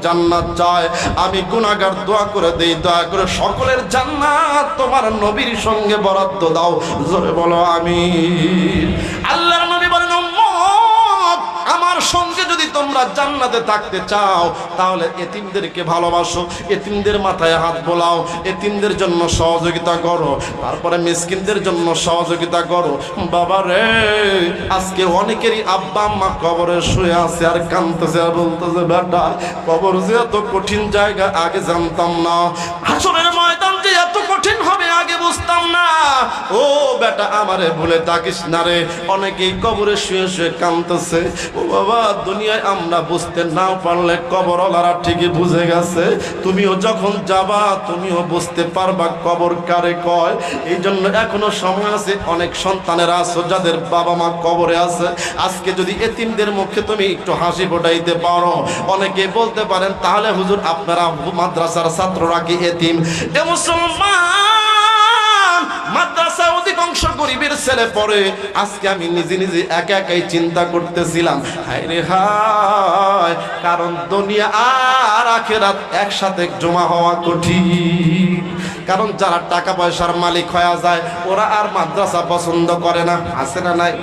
জান্নাত চায়, আমি গুনাহগার দোয়া করে দেই, দয়া করে সকলের জান্নাত তোমার নবীর সঙ্গে বরাদ্দ দাও। জোরে বলো আমিন। আল্লাহর নবী বলেন, উম্মত আমার সঙ্গে যদি তোমরা জান্নাতে থাকতে চাও তাহলে এতিমদেরকে ভালোবাসো, এতিমদের মাথায় হাত বোলাও, এতিমদের জন্য সহযোগিতা করো, তারপরে মিসকিনদের জন্য সহযোগিতা করো। বাবা রে, আজকে অনেকেরই আব্বা আম্মা কবরে শুয়ে আছে আর কাঁদতেছে আর বলতেছে, বেটা কবর যে এত কঠিন জায়গা আগে জানতাম না, হাসরের ময়দান যে এত কঠিন হবে আগে বুঝতাম না। ও বেটা আমারে ভুলে থাকিস না রে। অনেকেই কবরে শুয়ে শুয়ে কাঁদতেছে। ও বাবা, দুনিয়ায় আমরা বুঝতে না পারলে কবরওয়ালারা ঠিকই বুঝে গেছে। তুমিও যখন যাবা তুমিও বুঝতে পারবা কবর কারে কয়। এই জন্য এখনো সময় আছে। অনেক সন্তানেরা আছে যাদের বাবা মা কবরে আছে, আজকে যদি এতিমদের মুখে তুমি একটু হাসি ফোটাইতে পারো। অনেকে বলতে পারেন, তাহলে হুজুর আপনারা মাদ্রাসার ছাত্ররা কি এতিম? এ মুসলমান, মাদ্রাসা অধিকাংশ গরিবের ছেলে পড়ে। আজকে আমি নিজে নিজে একা একাই চিন্তা করতেছিলাম, হায় রে হায়, কারণ দুনিয়া আর আখিরাত একসাথে জমা হওয়া কঠিন। কারণ যারা টাকা পয়সার মালিক হয়ে যায় ওরা আর মাদ্রাসা পছন্দ করে না, আছে না নাই?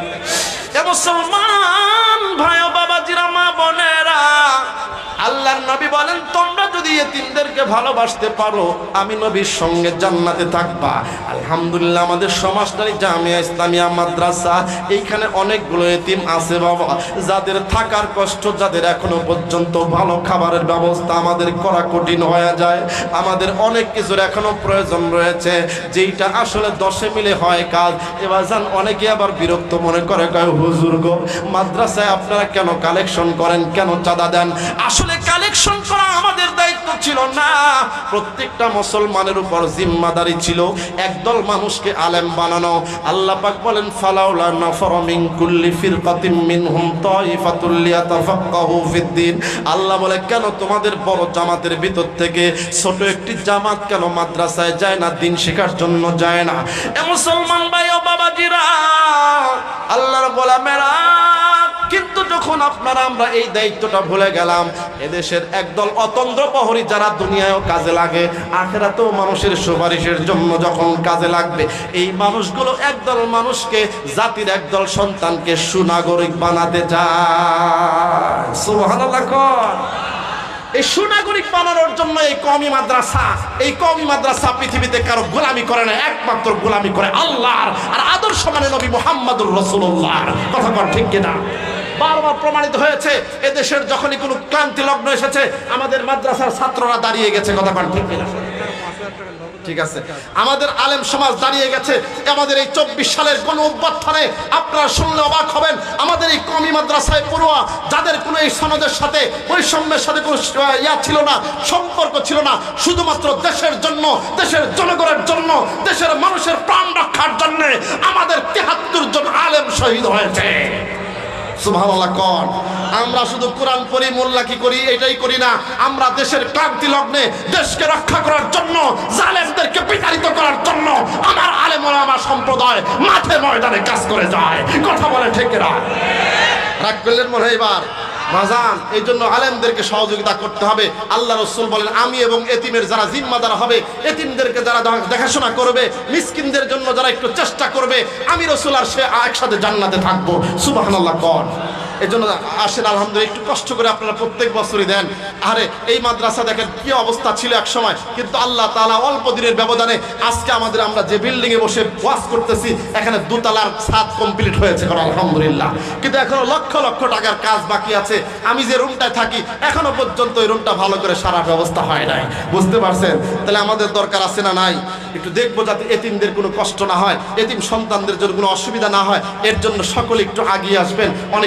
এ মুসলমান ভাই ও বাবাজিরা, মা বোনেরা, আল্লাহর নবী বলেন, তোমরা যদি এতিমদেরকে ভালোবাসতে পারো আমি নবীর সঙ্গে জান্নাতে থাকবা। আলহামদুলিল্লাহ, আমাদের সমাজটারি জামিয়া ইসলামিয়া মাদ্রাসা, এইখানে অনেকগুলো এতিম আছে বাবা, যাদের থাকার কষ্ট, যাদের এখনো পর্যন্ত ভালো খাবারের ব্যবস্থা আমাদের করা কঠিন হয়ে যায়। আমাদের অনেক কিছুর এখনো প্রয়োজন রয়েছে, যেইটা আসলে 10 মিলে হয় কাজ। এবার যান অনেকে আবার বিরক্ত মনে করে, কয় হুজুর গো, মাদ্রাসায় আপনারা কেন কালেকশন করেন, কেন চাঁদা দেন? আসলে কালেকশন করা আমাদের দায়িত্ব ছিল না, প্রত্যেকটা মুসলমানের উপর জিম্মাদারি ছিল একদল মানুষকে আলেম বানানো। আল্লাহ পাক বলেন, ফালাউলা নাফারা মিন কুল্লি ফিরকাতিন মিনহুম তাইফাতুল লিয়াতাফাক্কাহু ফিদ্দিন। আল্লাহ বলে, কেন তোমাদের বড় জামাতের ভিতর থেকে ছোট একটি জামাত কেন মাদ্রাসায় যায় না, দিন শেখার জন্য যায় না? এ মুসলমান ভাই ও বাবাজিরা, আল্লাহর গোলামেরা, কিন্তু যখন আপনারা আমরা এই দায়িত্বটা ভুলে গেলাম, এদেশের একদল অতন্দ্র প্রহরী যারা দুনিয়ায়ও কাজে লাগে, আখিরাতেও মানুষের সুপারিশের জন্য যখন কাজে লাগবে, এই মানুষগুলো একদল মানুষকে, জাতির একদল সন্তানকে সুনাগরিক বানাতে চায়। সুবহানাল্লাহ। এই সুনাগরিক বানানোর জন্য এই কওমি মাদ্রাসা, এই কওমি মাদ্রাসা পৃথিবীতে কারো গোলামি করে না, একমাত্র গোলামি করে আল্লাহর আর আদর্শ মানে নবী মুহাম্মদুর রাসূলুল্লাহর। কথা কর ঠিক কিনা? বারবার প্রমাণিত হয়েছে, এদেশের যখনই কোনো ক্লান্তি লগ্ন এসেছে আমাদের মাদ্রাসার ছাত্ররা দাঁড়িয়ে গেছে। কথা কর ঠিক কিনা? ঠিক আছে, আমাদের আলেম সমাজ দাঁড়িয়ে গেছে। আমাদের এই 24 সালের কোন অভ্যুত্থানে আপনারা শুনলে অবাক হবেন, আমাদের এই কওমি মাদ্রাসায় পড়ুয়া যাদের কোনো এই সনদের সাথে, বৈষম্যের সাথে কোনো ছিল না, সম্পর্ক ছিল না, শুধুমাত্র দেশের জন্য, দেশের জনগণের জন্য, দেশের মানুষের প্রাণ রক্ষার জন্য আমাদের 73 জন আলেম শহীদ হয়েছে। সুবহানাল্লাহ। কোন আমরা শুধু কোরআন পড়ি, মোল্লা কি করি, এটাই করি না। আমরা দেশের ক্লান্তি লগ্নে দেশকে রক্ষা করার জন্য, জালেমদেরকে বিতাড়িত করার জন্য আমার আলেম ওলামা সম্প্রদায় মাঠে ময়দানে কাজ করে যায়। কথা বলে ঠিক না? রাগ করলেন মনে হয় এবার বাজান। এই জন্য আলেমদেরকে সহযোগিতা করতে হবে। আল্লাহ রাসূল বলেন, আমি এবং এতিমের যারা জিম্মাদার হবে, এতিমদেরকে যারা দেখাশোনা করবে, মিসকিনদের জন্য যারা একটু চেষ্টা করবে, আমি রাসূল আর সে একসাথে জান্নাতে থাকবো। সুবহানাল্লাহ। কোন এই জন্য আসেন, আলহামদুলিল্লাহ, একটু কষ্ট করে আপনারা প্রত্যেক বছরই দেন। আরে এই মাদ্রাসা দেখেন কি অবস্থা ছিল এক সময়, কিন্তু আল্লাহ তাআলা অল্প দিনের ব্যবধানে আজকে আমরা যে বিল্ডিং এ বসে ওয়াজ করতেছি, এখানে 2 তলার ছাদ কমপ্লিট হয়েছে, আলহামদুলিল্লাহ। কিন্তু এখনো লক্ষ লক্ষ টাকার কাজ বাকি আছে। আমি যে রুমটায় থাকি এখনো পর্যন্ত এই রুমটা ভালো করে সারা ব্যবস্থা হয় নাই। বুঝতে পারছেন? তাহলে আমাদের দরকার আছে না নাই? একটু দেখবো যাতে এতিমদের কোনো কষ্ট না হয়, এতিম সন্তানদের জন্য কোনো অসুবিধা না হয়। এর জন্য সকলে একটু এগিয়ে আসবেন। অনেক